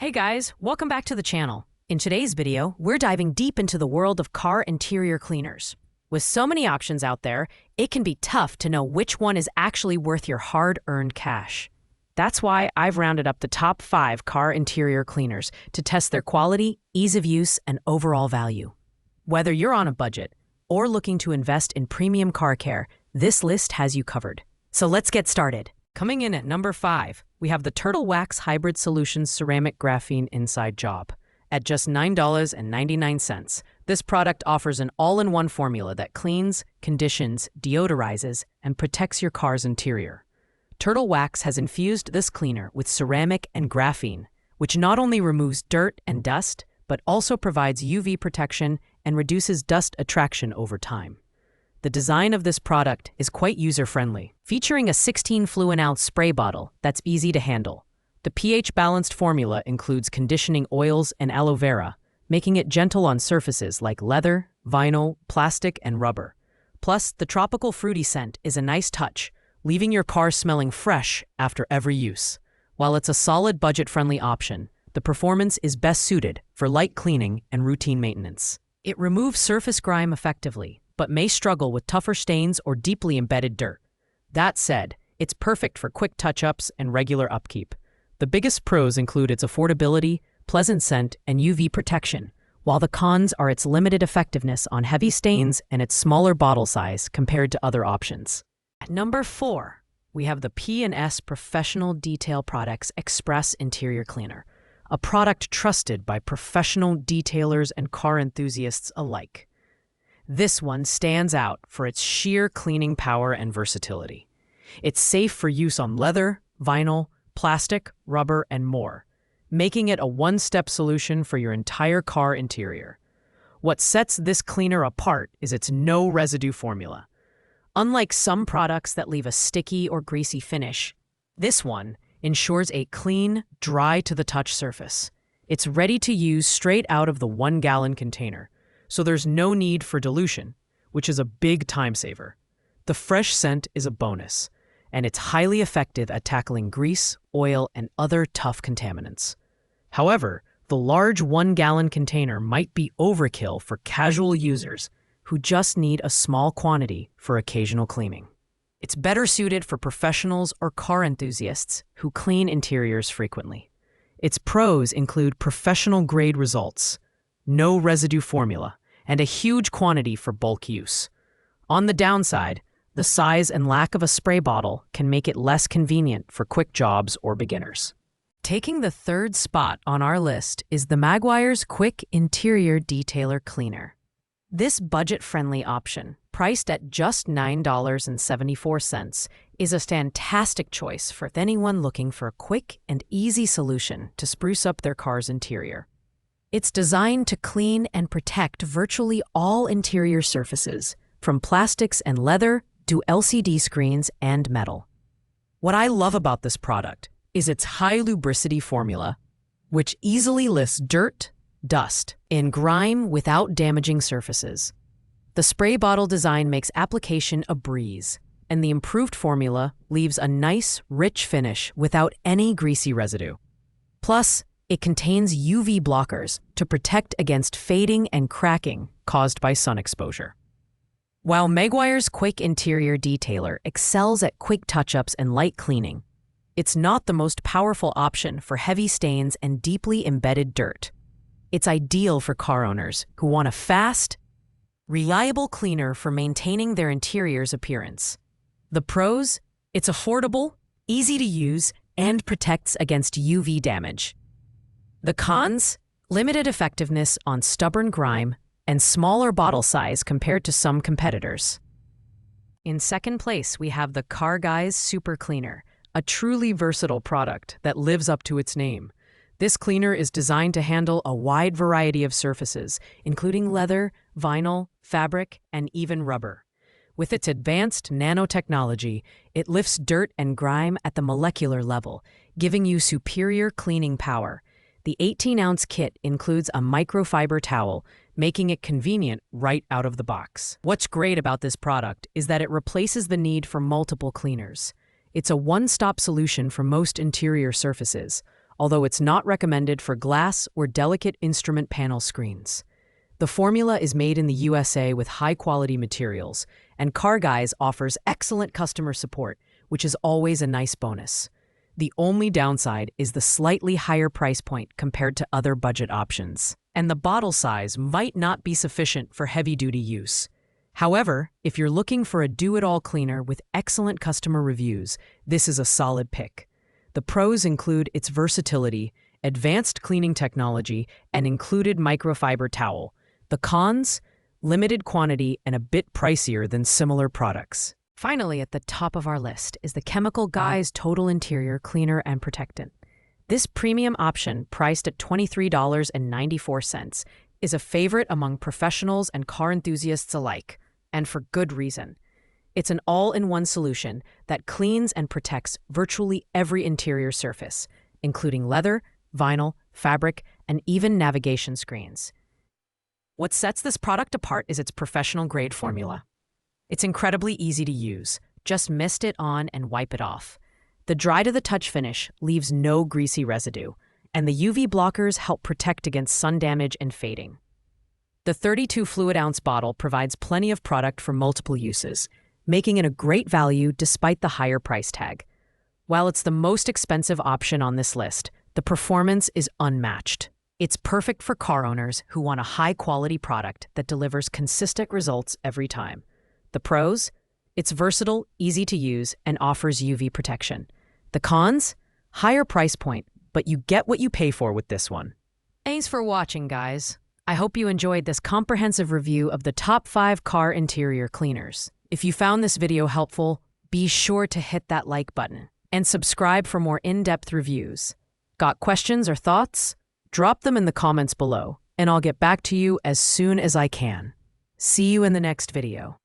Hey guys, welcome back to the channel. In today's video, we're diving deep into the world of car interior cleaners. With so many options out there, it can be tough to know which one is actually worth your hard-earned cash. That's why I've rounded up the top 5 car interior cleaners to test their quality, ease of use, and overall value. Whether you're on a budget or looking to invest in premium car care, this list has you covered. So let's get started. Coming in at number 5, we have the Turtle Wax Hybrid Solutions Ceramic Graphene Inside Job. At just $9.99, this product offers an all-in-one formula that cleans, conditions, deodorizes, and protects your car's interior. Turtle Wax has infused this cleaner with ceramic and graphene, which not only removes dirt and dust, but also provides UV protection and reduces dust attraction over time. The design of this product is quite user-friendly, featuring a 16 fluid ounce spray bottle that's easy to handle. The pH-balanced formula includes conditioning oils and aloe vera, making it gentle on surfaces like leather, vinyl, plastic, and rubber. Plus, the tropical fruity scent is a nice touch, leaving your car smelling fresh after every use. While it's a solid budget-friendly option, the performance is best suited for light cleaning and routine maintenance. It removes surface grime effectively, but may struggle with tougher stains or deeply embedded dirt. That said, it's perfect for quick touch-ups and regular upkeep. The biggest pros include its affordability, pleasant scent, and UV protection, while the cons are its limited effectiveness on heavy stains and its smaller bottle size compared to other options. At number 4, we have the P&S Professional Detail Products Express Interior Cleaner, a product trusted by professional detailers and car enthusiasts alike. This one stands out for its sheer cleaning power and versatility. It's safe for use on leather, vinyl, plastic, rubber, and more, making it a one-step solution for your entire car interior. What sets this cleaner apart is its no-residue formula. Unlike some products that leave a sticky or greasy finish, this one ensures a clean, dry-to-the-touch surface. It's ready to use straight out of the 1-gallon container, so there's no need for dilution, which is a big time saver. The fresh scent is a bonus, and it's highly effective at tackling grease, oil, and other tough contaminants. However, the large 1-gallon container might be overkill for casual users who just need a small quantity for occasional cleaning. It's better suited for professionals or car enthusiasts who clean interiors frequently. Its pros include professional-grade results, no residue formula, and a huge quantity for bulk use. On the downside, the size and lack of a spray bottle can make it less convenient for quick jobs or beginners. Taking the 3rd spot on our list is the Meguiar's Quick Interior Detailer Cleaner. This budget-friendly option, priced at just $9.74, is a fantastic choice for anyone looking for a quick and easy solution to spruce up their car's interior. It's designed to clean and protect virtually all interior surfaces, from plastics and leather to LCD screens and metal. What I love about this product is its high lubricity formula, which easily lifts dirt, dust, and grime without damaging surfaces. The spray bottle design makes application a breeze, and the improved formula leaves a nice, rich finish without any greasy residue. Plus, it contains UV blockers to protect against fading and cracking caused by sun exposure. While Meguiar's Quick Interior Detailer excels at quick touch-ups and light cleaning, it's not the most powerful option for heavy stains and deeply embedded dirt. It's ideal for car owners who want a fast, reliable cleaner for maintaining their interior's appearance. The pros: it's affordable, easy to use, and protects against UV damage. The cons: limited effectiveness on stubborn grime and smaller bottle size compared to some competitors. In 2nd place, we have the Car Guys Super Cleaner, a truly versatile product that lives up to its name. This cleaner is designed to handle a wide variety of surfaces, including leather, vinyl, fabric, and even rubber. With its advanced nanotechnology, it lifts dirt and grime at the molecular level, giving you superior cleaning power. The 18-ounce kit includes a microfiber towel, making it convenient right out of the box. What's great about this product is that it replaces the need for multiple cleaners. It's a one-stop solution for most interior surfaces, although it's not recommended for glass or delicate instrument panel screens. The formula is made in the USA with high-quality materials, and Car Guys offers excellent customer support, which is always a nice bonus. The only downside is the slightly higher price point compared to other budget options, and the bottle size might not be sufficient for heavy-duty use. However, if you're looking for a do-it-all cleaner with excellent customer reviews, this is a solid pick. The pros include its versatility, advanced cleaning technology, and included microfiber towel. The cons? Limited quantity and a bit pricier than similar products. Finally, at the top of our list is the Chemical Guys Total Interior Cleaner and Protectant. This premium option, priced at $23.94, is a favorite among professionals and car enthusiasts alike, and for good reason. It's an all-in-one solution that cleans and protects virtually every interior surface, including leather, vinyl, fabric, and even navigation screens. What sets this product apart is its professional-grade formula. It's incredibly easy to use. Just mist it on and wipe it off. The dry-to-the-touch finish leaves no greasy residue, and the UV blockers help protect against sun damage and fading. The 32 fluid-ounce bottle provides plenty of product for multiple uses, making it a great value despite the higher price tag. While it's the most expensive option on this list, the performance is unmatched. It's perfect for car owners who want a high-quality product that delivers consistent results every time. The pros? It's versatile, easy to use, and offers UV protection. The cons? Higher price point, but you get what you pay for with this one. Thanks for watching, guys. I hope you enjoyed this comprehensive review of the top 5 car interior cleaners. If you found this video helpful, be sure to hit that like button and subscribe for more in-depth reviews. Got questions or thoughts? Drop them in the comments below, and I'll get back to you as soon as I can. See you in the next video.